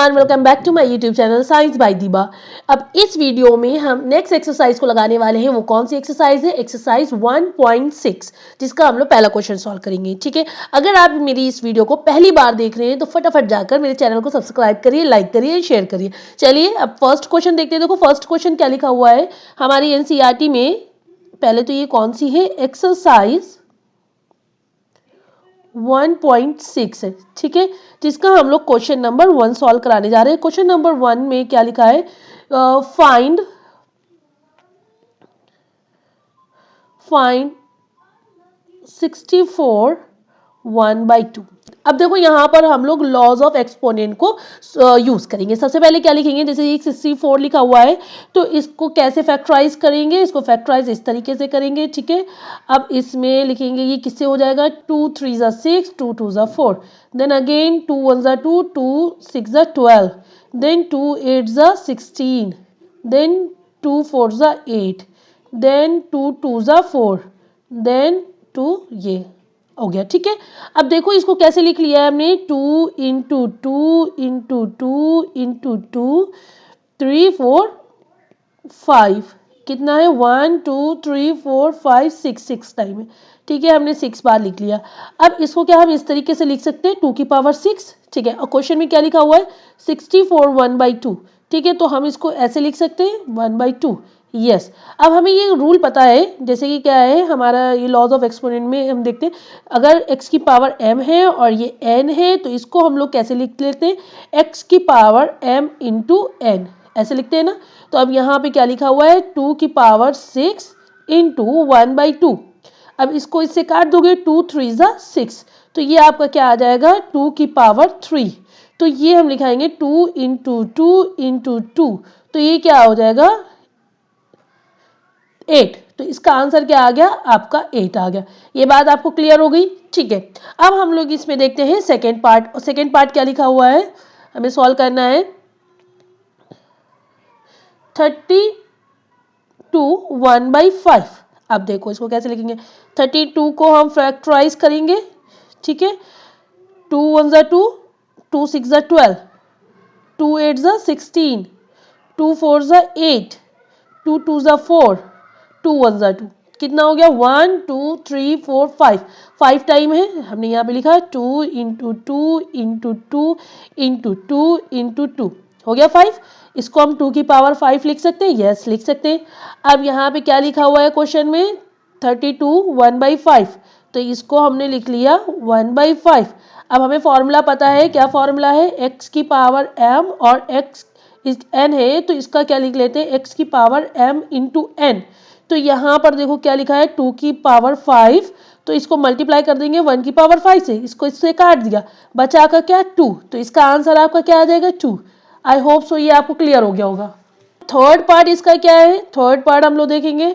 Everyone, welcome back to my YouTube channel science by Diba. अब इस video में हम नेक्स्ट एक्सरसाइज को लगाने वाले हैं। वो कौन सी एक्सरसाइज है? एक्सरसाइज 1.6, जिसका हम लोग पहला क्वेश्चन सॉल्व करेंगे। ठीक है, अगर आप मेरी इस वीडियो को पहली बार देख रहे हैं तो फटाफट जाकर मेरे चैनल को सब्सक्राइब करिए, लाइक करिए, शेयर करिए। चलिए अब फर्स्ट क्वेश्चन देखते हैं। देखो फर्स्ट क्वेश्चन क्या लिखा हुआ है हमारी एनसीईआरटी में। पहले तो ये कौन सी है? एक्सरसाइज 1.6 है। ठीक है, जिसका हम लोग क्वेश्चन नंबर 1 सॉल्व कराने जा रहे हैं। क्वेश्चन नंबर 1 में क्या लिखा है? फाइंड 64 1/2। अब देखो यहाँ पर हम लोग लॉज ऑफ एक्सपोनेंट को यूज करेंगे। सबसे पहले क्या लिखेंगे? जैसे ये 64 लिखा हुआ है तो इसको कैसे फैक्टराइज करेंगे? इसको फैक्टराइज इस तरीके से करेंगे। ठीक है, अब इसमें लिखेंगे ये किससे हो जाएगा? 2 3 ज़ा 6, 2 2 ज़ा 4, देन अगेन 2 1 ज़ा 2, 2 6 ज़ा 12, देन 2 8 ज़ा 16, देन 2 4 ज़ा 8, देन 2 2 ज़ा 4, देन 2 ये हो गया। ठीक है, अब देखो इसको कैसे लिख लिया है हमने? 2 इंटू 2 इंटू 2 इंटू 2, 3 4 5, कितना है? 1 2 3 4 5 6 टाइम है। ठीक है, हमने 6 बार लिख लिया। अब इसको क्या हम इस तरीके से लिख सकते हैं? 2 की पावर 6। ठीक है, और क्वेश्चन में क्या लिखा हुआ है? 64 1/2। ठीक है, तो हम इसको ऐसे लिख सकते हैं 1/2। यस, अब हमें ये रूल पता है। जैसे कि क्या है हमारा ये लॉज ऑफ एक्सपोनेंट में हम देखते हैं, अगर x की पावर m है और ये n है तो इसको हम लोग कैसे लिख लेते हैं? x की पावर m इंटू n, ऐसे लिखते हैं ना। तो अब यहाँ पे क्या लिखा हुआ है? 2 की पावर 6 इंटू 1/2। अब इसको इससे काट दोगे, 2 3 ज़ा 6, तो ये आपका क्या आ जाएगा? 2 की पावर 3। तो ये हम लिखाएंगे 2 इंटू 2 इंटू 2, तो ये क्या हो जाएगा? 8। तो इसका आंसर क्या आ गया? आपका 8 आ गया। ये बात आपको क्लियर हो गई? ठीक है, अब हम लोग इसमें देखते हैं सेकेंड पार्ट। और सेकेंड पार्ट क्या लिखा हुआ है? हमें सॉल्व करना है 32 1/5। अब देखो इसको कैसे लिखेंगे? 32 को हम फैक्टराइज करेंगे। ठीक है, 2 1 ज़ा 2, 2 6 ज़ा 12, 2 8 ज़ा 16, 2 4 ज़ा 8, 2 2 ज़ा 4, 2 1 ज़ा 2, कितना हो गया? 1 2 3 4 5, 5 टाइम है। हमने यहाँ पे लिखा 2 इंटू 2 इंटू 2 इंटू 2 इंटू 2, हो गया 5। इसको हम 2 की पावर 5 लिख सकते हैं। यस, लिख सकते हैं। अब यहाँ पे क्या लिखा हुआ है क्वेश्चन में? 32 1/5, तो इसको हमने लिख लिया 1/5। अब हमें फॉर्मूला पता है। क्या फॉर्मूला है? x की पावर m और x n है तो इसका क्या लिख लेते हैं? x की पावर m इंटू n। तो यहाँ पर देखो क्या लिखा है? 2 की पावर 5, तो इसको मल्टीप्लाई कर देंगे 1 की पावर 5 से, इसको इससे काट दिया, बचा का क्या? 2। तो इसका आंसर आपका क्या आ जाएगा? 2। आई होप सो ये आपको क्लियर हो गया होगा। थर्ड पार्ट इसका क्या है? थर्ड पार्ट हम लोग देखेंगे।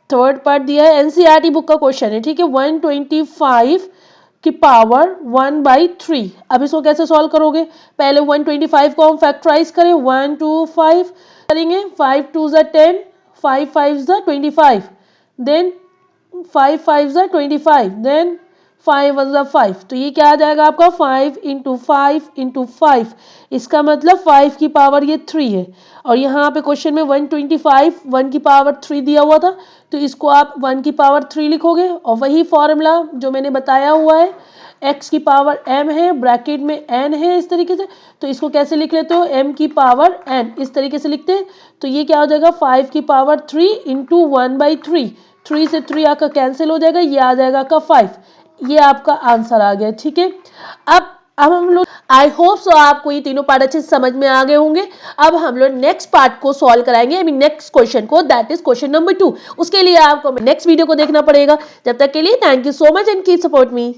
थर्ड पार्ट दिया है, एनसीईआरटी बुक का क्वेश्चन है। ठीक है, 125 की पावर 1/3। अब इसको कैसे सॉल्व करोगे? पहले 125 को हम फैक्टराइज करें। 1 2 5 करेंगे, 5 2 ज़ा 10, 5 5 ज़ा 25, देन 5 5 ज़ा 25, देन 5 1 ज़ा 5। तो ये क्या आ जाएगा आपका? 5 इंटू 5 इंटू 5, इसका मतलब 5 की पावर ये 3 है। और यहाँ पे क्वेश्चन में 125 1 की पावर 3 दिया हुआ था, तो इसको आप 1 की पावर 3 लिखोगे। और वही फॉर्मूला जो मैंने बताया हुआ है, x की पावर m है, ब्रैकेट में n है, इस तरीके से। तो इसको कैसे लिख लेते हो? m की पावर n, इस तरीके से लिखते हैं। तो ये क्या हो जाएगा? 5 की पावर 3 इंटू 1/3, 3 से 3 आपका कैंसिल हो जाएगा, ये आ जाएगा आपका 5। ये आपका आंसर आ गया। ठीक है, अब हम लोग, आई होप सो आपको ये तीनों पार्ट अच्छे से समझ में आ गए होंगे। अब हम लोग नेक्स्ट पार्ट को सॉल्व कराएंगे, आई मीन नेक्स्ट क्वेश्चन को, दैट इज क्वेश्चन नंबर 2। उसके लिए आपको नेक्स्ट वीडियो को देखना पड़ेगा। जब तक के लिए thank you so much and keep support me.